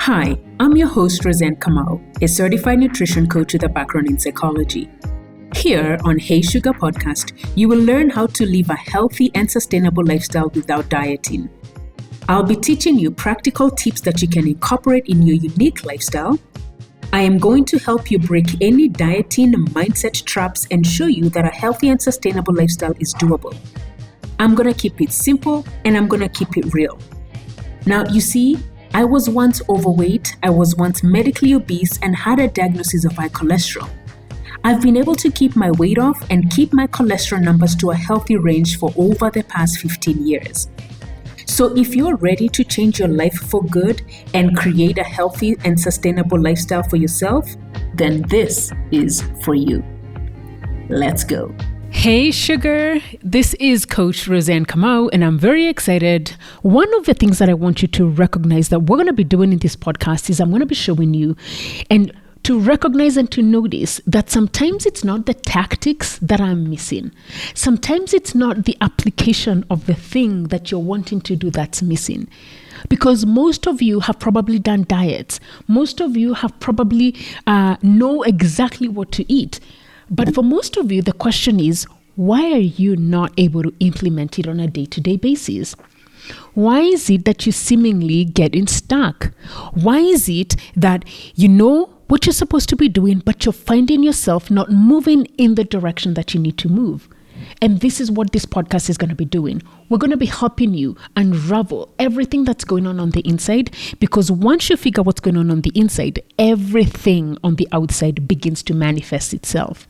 Hi, I'm your host, Roseanne, a certified nutrition coach with a background in psychology. Here on Hey Sugar podcast, you will learn how to live a healthy and sustainable lifestyle without dieting. I'll be teaching you practical tips that you can incorporate in your unique lifestyle. I am going to help you break any dieting mindset traps and show you that a healthy and sustainable lifestyle is doable. I'm going to keep it simple and I'm going to keep it real. Now, you see, I was once overweight, I was once medically obese and had a diagnosis of high cholesterol. I've been able to keep my weight off and keep my cholesterol numbers to a healthy range for over the past 15 years. So if you're ready to change your life for good and create a healthy and sustainable lifestyle for yourself, then this is for you. Let's go. Hey sugar, this is Coach Roseanne Kamau and I'm very excited. One of the things that I want you to recognize that we're going to be doing in this podcast is I'm going to be showing you and to recognize and to notice that sometimes it's not the tactics that I'm missing. Sometimes it's not the application of the thing that you're wanting to do that's missing. Because most of you have probably done diets. Most of you have probably know exactly what to eat. But for most of you, the question is, why are you not able to implement it on a day-to-day basis? Why is it that you're seemingly getting stuck? Why is it that you know what you're supposed to be doing, but you're finding yourself not moving in the direction that you need to move? And this is what this podcast is going to be doing. We're going to be helping you unravel everything that's going on the inside, because once you figure what's going on the inside, everything on the outside begins to manifest itself.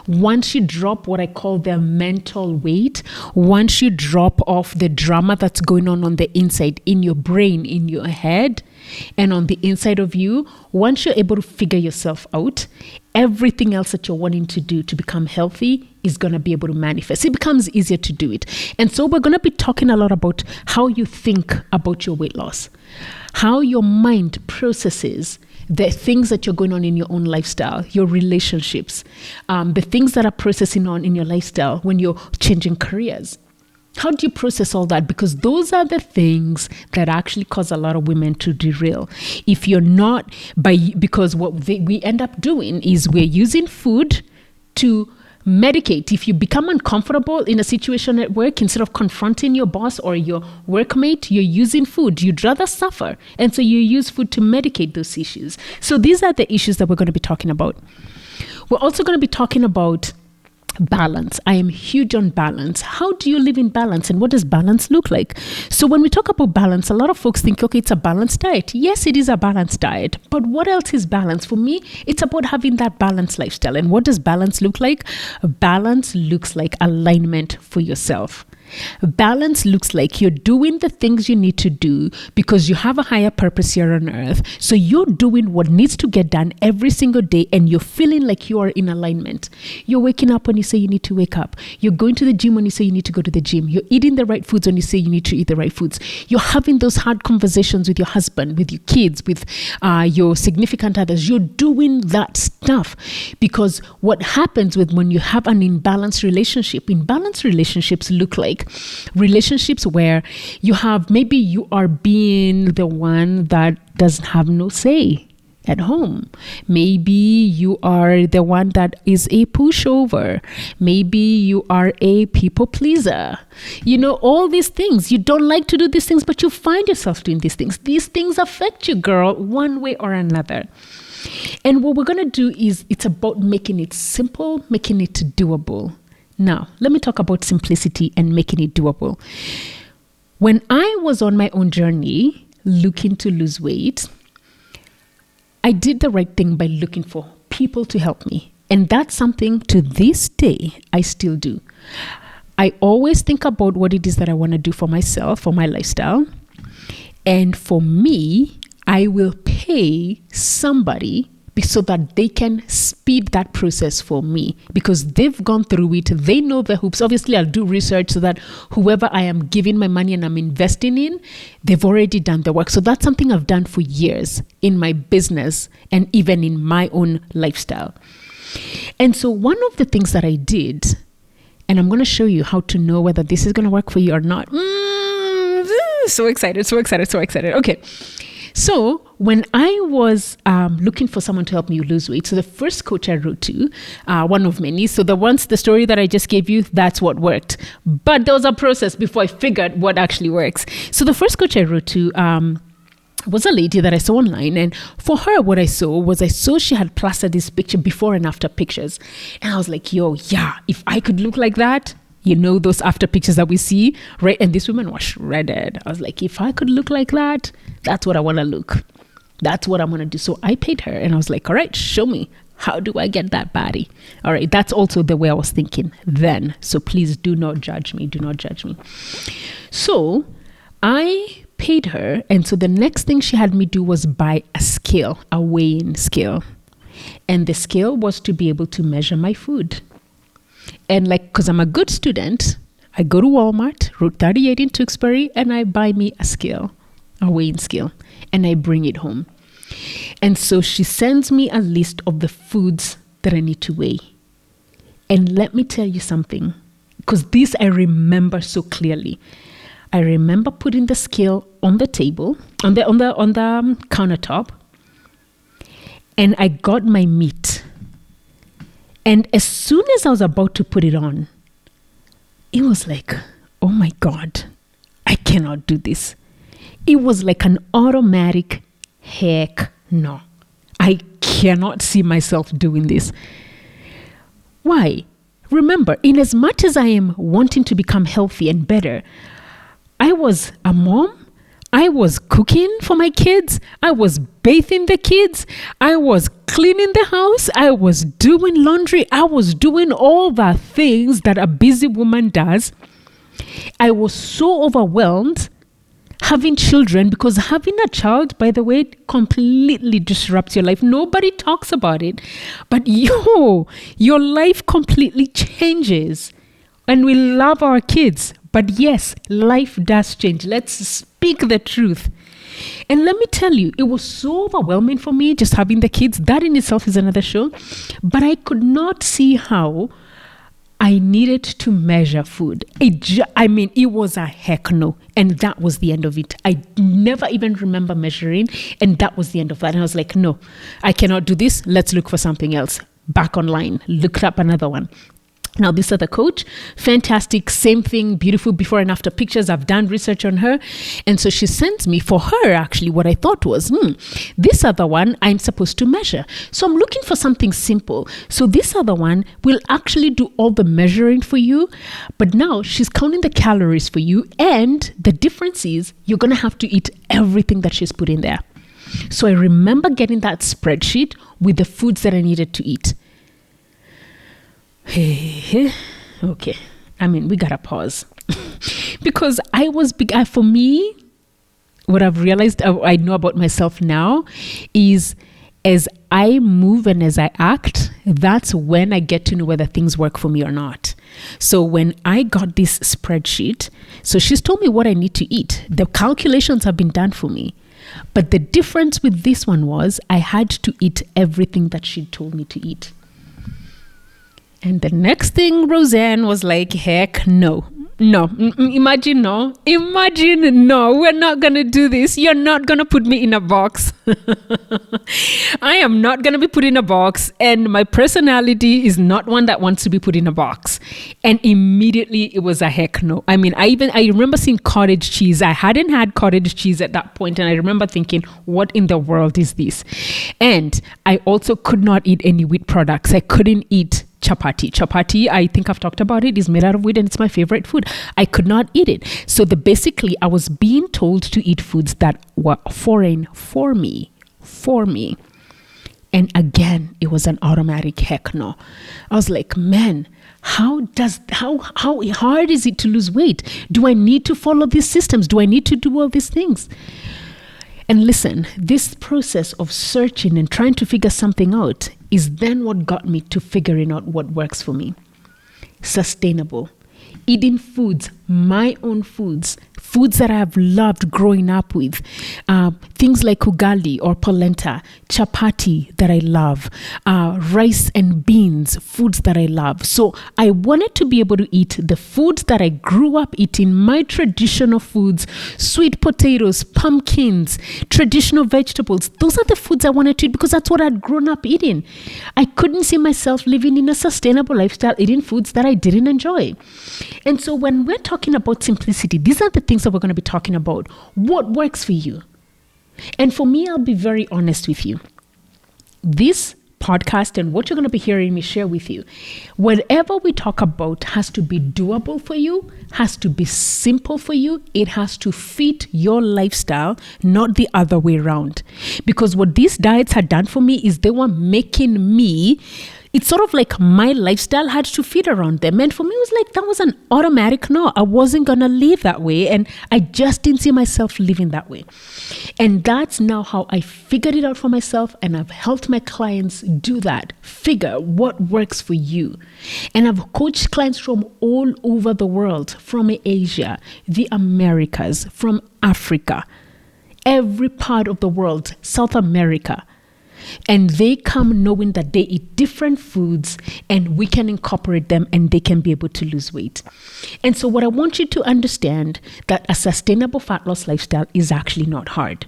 Once you drop what I call the mental weight, once you drop off the drama that's going on the inside, in your brain, in your head, and on the inside of you, once you're able to figure yourself out, everything else that you're wanting to do to become healthy is going to be able to manifest. It becomes easier to do it. And so we're going to be talking a lot about how you think about your weight loss, how your mind processes the things that you're going on in your own lifestyle, your relationships, the things that are processing on in your lifestyle when you're changing careers. How do you process all that? Because those are the things that actually cause a lot of women to derail. If you're not, because what we end up doing is we're using food to medicate. If you become uncomfortable in a situation at work, instead of confronting your boss or your workmate, you're using food. You'd rather suffer. And so you use food to medicate those issues. So these are the issues that we're going to be talking about. We're also going to be talking about balance. I am huge on balance. How do you live in balance and what does balance look like? So when we talk about balance, a lot of folks think, okay, it's a balanced diet. Yes, it is a balanced diet. But what else is balance? For me, it's about having that balanced lifestyle. And what does balance look like? Balance looks like alignment for yourself. Balance looks like you're doing the things you need to do because you have a higher purpose here on earth. So you're doing what needs to get done every single day and you're feeling like you are in alignment. You're waking up when you say you need to wake up. You're going to the gym when you say you need to go to the gym. You're eating the right foods when you say you need to eat the right foods. You're having those hard conversations with your husband, with your kids, with your significant others. You're doing that stuff because what happens when you have an imbalanced relationships look like relationships where maybe you are being the one that doesn't have no say at home. Maybe you are the one that is a pushover. Maybe you are a people pleaser. You know, all these things. You don't like to do these things, but you find yourself doing these things. These things affect you, girl, one way or another. And what we're going to do is it's about making it simple, making it doable. Now, let me talk about simplicity and making it doable. When I was on my own journey looking to lose weight, I did the right thing by looking for people to help me. And that's something to this day I still do. I always think about what it is that I want to do for myself, for my lifestyle. And for me, I will pay somebody so that they can speed that process for me because they've gone through it. They know the hoops. Obviously, I'll do research so that whoever I am giving my money and I'm investing in, they've already done the work. So that's something I've done for years in my business and even in my own lifestyle. And so one of the things that I did, and I'm going to show you how to know whether this is going to work for you or not. So excited. Okay. So when I was looking for someone to help me lose weight, so the first coach I wrote to, one of many, so the story that I just gave you, that's what worked. But there was a process before I figured what actually works. So the first coach I wrote to was a lady that I saw online. And for her, what I saw she had plastered this picture before and after pictures. And I was like, if I could look like that, those after pictures that we see, right? And this woman was shredded. I was like, if I could look like that, that's what I want to look. That's what I'm going to do. So I paid her and I was like, all right, show me. How do I get that body? All right. That's also the way I was thinking then. So please do not judge me. Do not judge me. So I paid her. And so the next thing she had me do was buy a scale, a weighing scale. And the scale was to be able to measure my food. And because I'm a good student, I go to Walmart, Route 38 in Tewksbury, and I buy me a scale, a weighing scale, and I bring it home. And so she sends me a list of the foods that I need to weigh. And let me tell you something, because this I remember so clearly. I remember putting the scale on the table, on the countertop, and I got my meat. And as soon as I was about to put it on, it was like, oh my God, I cannot do this. It was like an automatic, heck no. I cannot see myself doing this. Why? Remember, in as much as I am wanting to become healthy and better, I was a mom. I was cooking for my kids. I was bathing the kids. I was cleaning the house. I was doing laundry. I was doing all the things that a busy woman does. I was so overwhelmed having children, because having a child, by the way, completely disrupts your life. Nobody talks about it, but your life completely changes. And we love our kids. But yes, life does change. Let's speak the truth. And let me tell you, it was so overwhelming for me just having the kids. That in itself is another show. But I could not see how I needed to measure food. It was a heck no. And that was the end of it. I never even remember measuring. And that was the end of that. And I was like, no, I cannot do this. Let's look for something else. Back online, looked up another one. Now, this other coach, fantastic, same thing, beautiful before and after pictures. I've done research on her. And so she sends me, for her, actually, what I thought was, this other one I'm supposed to measure. So I'm looking for something simple. So this other one will actually do all the measuring for you. But now she's counting the calories for you. And the difference is you're going to have to eat everything that she's put in there. So I remember getting that spreadsheet with the foods that I needed to eat. Okay. We gotta pause because for me, what I've realized I know about myself now is as I move and as I act, that's when I get to know whether things work for me or not. So when I got this spreadsheet, so she's told me what I need to eat. The calculations have been done for me. But the difference with this one was I had to eat everything that she told me to eat. And the next thing, Roseanne was like, heck no. Imagine no, we're not going to do this. You're not going to put me in a box. I am not going to be put in a box. And my personality is not one that wants to be put in a box. And immediately it was a heck no. I remember seeing cottage cheese. I hadn't had cottage cheese at that point. And I remember thinking, what in the world is this? And I also could not eat any wheat products. I couldn't eat chapati. Chapati, I think I've talked about it, is made out of wheat and it's my favorite food. I could not eat it. So basically I was being told to eat foods that were foreign for me. And again, it was an automatic heck no. I was like, man, how hard is it to lose weight? Do I need to follow these systems? Do I need to do all these things? And listen, this process of searching and trying to figure something out is then what got me to figuring out what works for me. Sustainable. Eating foods, my own foods, foods that I have loved growing up with, things like ugali or polenta, chapati that I love, rice and beans, foods that I love. So I wanted to be able to eat the foods that I grew up eating, my traditional foods, sweet potatoes, pumpkins, traditional vegetables. Those are the foods I wanted to eat because that's what I'd grown up eating. I couldn't see myself living in a sustainable lifestyle eating foods that I didn't enjoy. And so when we're talking about simplicity, these are the things that we're going to be talking about. What works for you? And for me, I'll be very honest with you. This podcast and what you're going to be hearing me share with you, whatever we talk about has to be doable for you, has to be simple for you. It has to fit your lifestyle, not the other way around. Because what these diets had done for me is they were making me, it's sort of like my lifestyle had to fit around them. And for me, it was like, that was an automatic no. I wasn't going to live that way. And I just didn't see myself living that way. And that's now how I figured it out for myself. And I've helped my clients do that. Figure what works for you. And I've coached clients from all over the world, from Asia, the Americas, from Africa, every part of the world, South America. And they come knowing that they eat different foods and we can incorporate them and they can be able to lose weight. And so what I want you to understand that a sustainable fat loss lifestyle is actually not hard.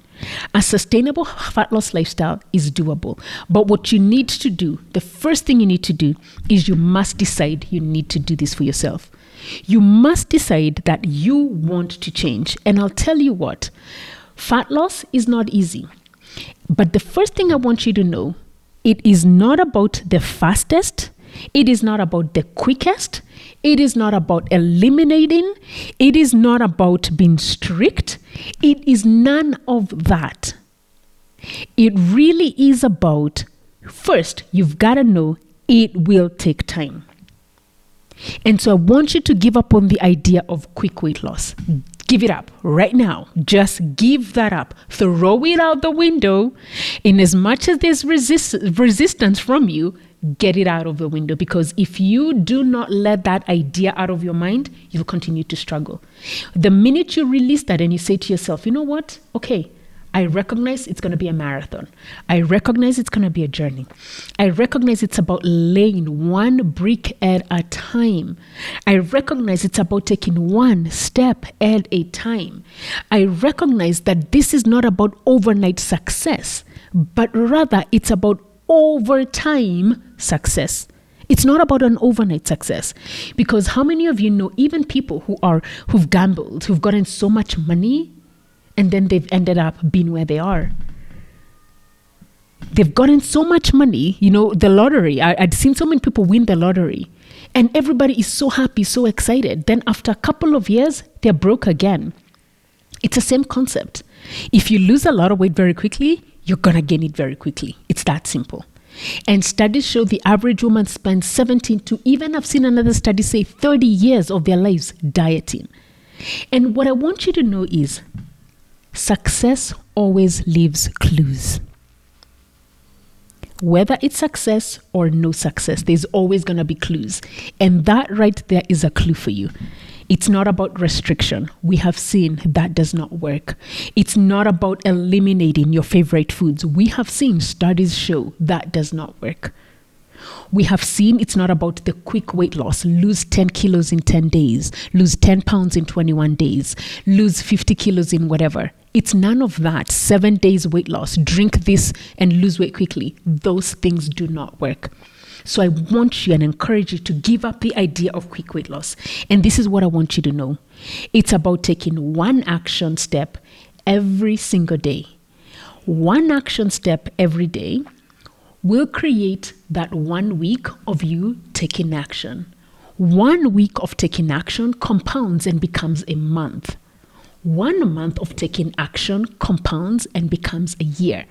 A sustainable fat loss lifestyle is doable. But what you need to do, the first thing you need to do is you must decide you need to do this for yourself. You must decide that you want to change. And I'll tell you what, fat loss is not easy. But the first thing I want you to know, it is not about the fastest. It is not about the quickest. It is not about eliminating. It is not about being strict. It is none of that. It really is about, first, you've got to know it will take time. And so I want you to give up on the idea of quick weight loss. Give it up right now. Just give that up. Throw it out the window. In as much as there's resistance from you, get it out of the window. Because if you do not let that idea out of your mind, you'll continue to struggle. The minute you release that and you say to yourself, you know what? Okay, I recognize it's going to be a marathon. I recognize it's going to be a journey. I recognize it's about laying one brick at a time. I recognize it's about taking one step at a time. I recognize that this is not about overnight success, but rather it's about over time success. It's not about an overnight success. Because how many of you know even people who've gambled, who've gotten so much money, and then they've ended up being where they are? They've gotten so much money, the lottery. I'd seen so many people win the lottery. And everybody is so happy, so excited. Then after a couple of years, they're broke again. It's the same concept. If you lose a lot of weight very quickly, you're going to gain it very quickly. It's that simple. And studies show the average woman spends 17 to even, I've seen another study say 30 years of their lives dieting. And what I want you to know is, success always leaves clues. Whether it's success or no success, there's always going to be clues. And that right there is a clue for you. It's not about restriction. We have seen that does not work. It's not about eliminating your favorite foods. We have seen studies show that does not work. We have seen it's not about the quick weight loss. Lose 10 kilos in 10 days. Lose 10 pounds in 21 days. Lose 50 kilos in whatever. It's none of that. 7 days weight loss. Drink this and lose weight quickly. Those things do not work. So I want you and encourage you to give up the idea of quick weight loss. And this is what I want you to know. It's about taking one action step every single day. One action step every day will create that 1 week of you taking action. 1 week of taking action compounds and becomes a month. 1 month of taking action compounds and becomes a year.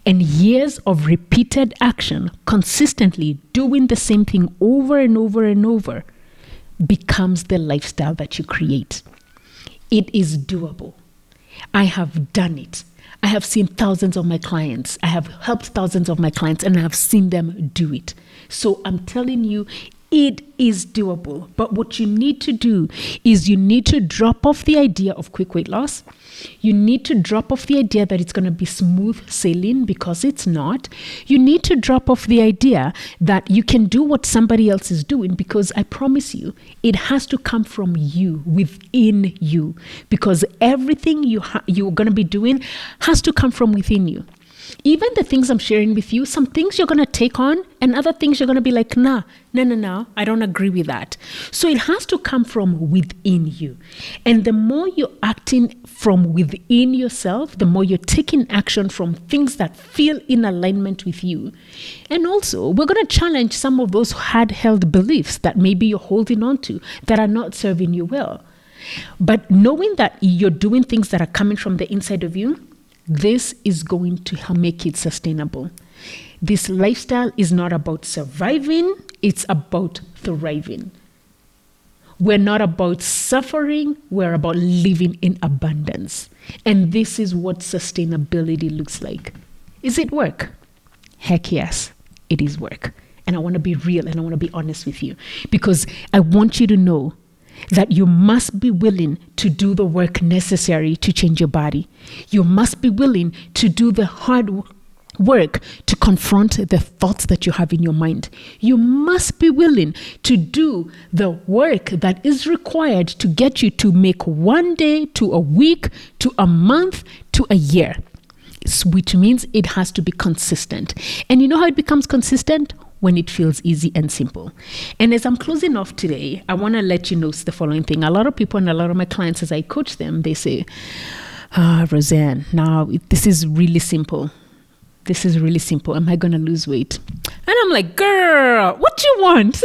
And years of repeated action, consistently doing the same thing over and over and over, becomes the lifestyle that you create. It is doable. I have done it. I have seen thousands of my clients. I have helped thousands of my clients and I have seen them do it. So I'm telling you, It is doable. But what you need to do is you need to drop off the idea of quick weight loss. You need to drop off the idea that it's going to be smooth sailing, because it's not. You need to drop off the idea that you can do what somebody else is doing, because I promise you, it has to come from you, within you, because everything you're going to be doing has to come from within you. Even the things I'm sharing with you, some things you're going to take on, and other things you're going to be like, no, I don't agree with that. So it has to come from within you. And the more you're acting from within yourself, the more you're taking action from things that feel in alignment with you. And also, we're going to challenge some of those hard-held beliefs that maybe you're holding on to that are not serving you well. But knowing that you're doing things that are coming from the inside of you, this is going to make it sustainable. This lifestyle is not about surviving, it's about thriving. We're not about suffering, we're about living in abundance. And this is what sustainability looks like. Is it work? Heck yes, it is work. And I want to be real and I want to be honest with you, because I want you to know that you must be willing to do the work necessary to change your body. You must be willing to do the hard work to confront the thoughts that you have in your mind. You must be willing to do the work that is required to get you to make 1 day, to a week, to a month, to a year. Which means it has to be consistent. And you know how it becomes consistent? When it feels easy and simple. And as I'm closing off today, I want to let you know the following thing. A lot of people and a lot of my clients, as I coach them, they say, Roseanne, now this is really simple. This is really simple. Am I going to lose weight? And I'm like, girl, what do you want?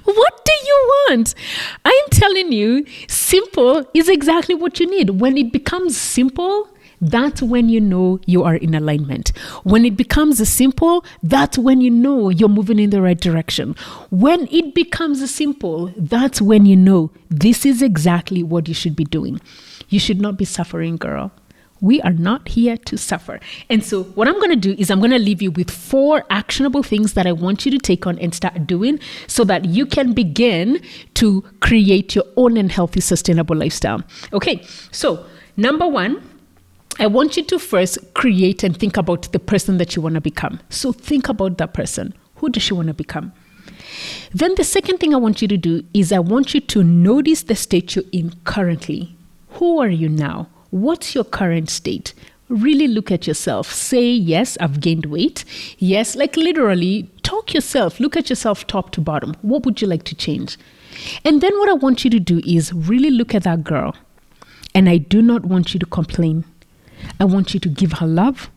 What do you want? I'm telling you, simple is exactly what you need. When it becomes simple, that's when you know you are in alignment. When it becomes simple, that's when you know you're moving in the right direction. When it becomes simple, that's when you know this is exactly what you should be doing. You should not be suffering, girl. We are not here to suffer. And so what I'm going to do is I'm going to leave you with 4 actionable things that I want you to take on and start doing so that you can begin to create your own and healthy, sustainable lifestyle. Okay, so number 1, I want you to first create and think about the person that you want to become. So think about that person. Who does she want to become? Then the second thing I want you to do is I want you to notice the state you're in currently. Who are you now? What's your current state? Really look at yourself. Say, yes, I've gained weight. Yes, like literally talk yourself. Look at yourself top to bottom. What would you like to change? And then what I want you to do is really look at that girl. And I do not want you to complain. I want you to give her love,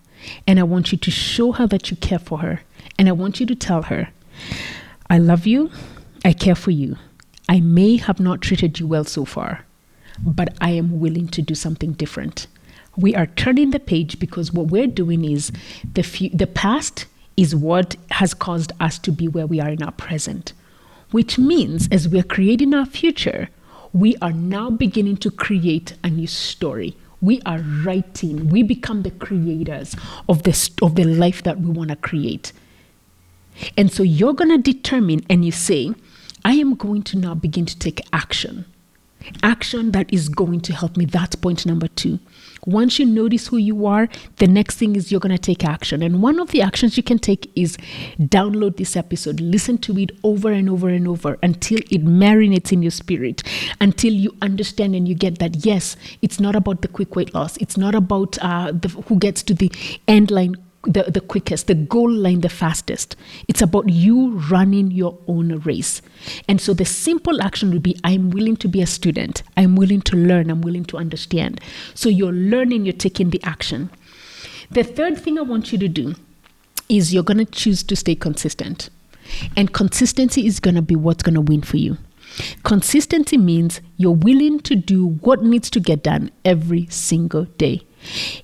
and I want you to show her that you care for her. And I want you to tell her, I love you, I care for you. I may have not treated you well so far, but I am willing to do something different. We are turning the page because what we're doing is the past is what has caused us to be where we are in our present, which means as we're creating our future, we are now beginning to create a new story. We are writing. We become the creators of the life that we want to create. And so you're going to determine and you say, I am going to now begin to take action. Action that is going to help me. That's point number 2. Once you notice who you are, the next thing is you're going to take action. And one of the actions you can take is download this episode, listen to it over and over and over until it marinates in your spirit, until you understand and you get that, yes, it's not about the quick weight loss. It's not about who gets to the end line the quickest, the goal line the fastest. It's about you running your own race. And so the simple action would be, I'm willing to be a student. I'm willing to learn. I'm willing to understand. So you're learning, you're taking the action. The third thing I want you to do is you're going to choose to stay consistent. And consistency is going to be what's going to win for you. Consistency means you're willing to do what needs to get done every single day.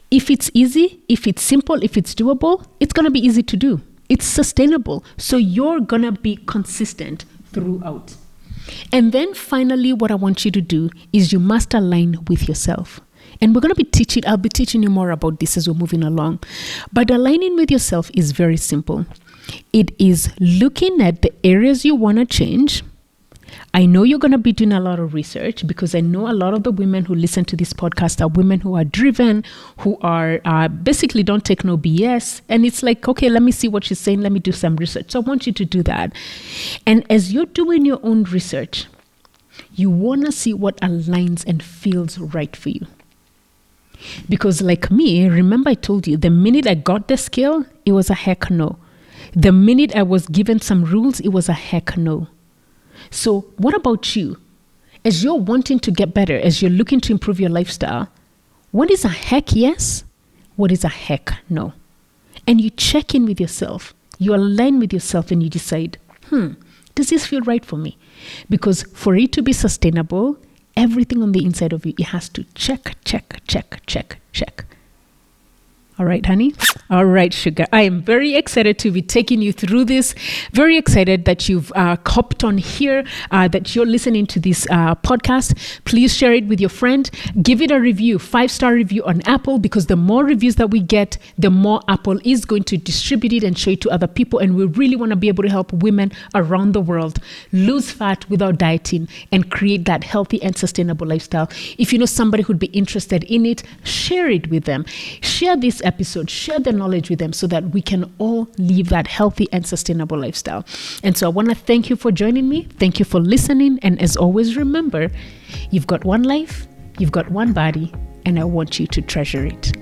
If it's easy, if it's simple, if it's doable, it's going to be easy to do. It's sustainable. So you're going to be consistent throughout. And then finally, what I want you to do is you must align with yourself. And we're going to be I'll be teaching you more about this as we're moving along. But aligning with yourself is very simple. It is looking at the areas you want to change. I know you're going to be doing a lot of research because I know a lot of the women who listen to this podcast are women who are driven, who are basically don't take no BS. And it's like, okay, let me see what she's saying. Let me do some research. So I want you to do that. And as you're doing your own research, you want to see what aligns and feels right for you. Because like me, remember I told you, the minute I got the skill, it was a heck no. The minute I was given some rules, it was a heck no. So what about you? As you're wanting to get better, as you're looking to improve your lifestyle, what is a heck yes? What is a heck no? And you check in with yourself. You align with yourself and you decide, does this feel right for me? Because for it to be sustainable, everything on the inside of you, it has to check. All right, honey. All right, sugar. I am very excited to be taking you through this. Very excited that you've hopped on here, that you're listening to this podcast. Please share it with your friend. Give it a review, 5-star review on Apple, because the more reviews that we get, the more Apple is going to distribute it and show it to other people. And we really want to be able to help women around the world lose fat without dieting and create that healthy and sustainable lifestyle. If you know somebody who'd be interested in it, share it with them. Share this episode, share the knowledge with them so that we can all live that healthy and sustainable lifestyle. And so I want to thank you for joining me. Thank you for listening. And as always, remember, you've got one life, you've got one body, and I want you to treasure it.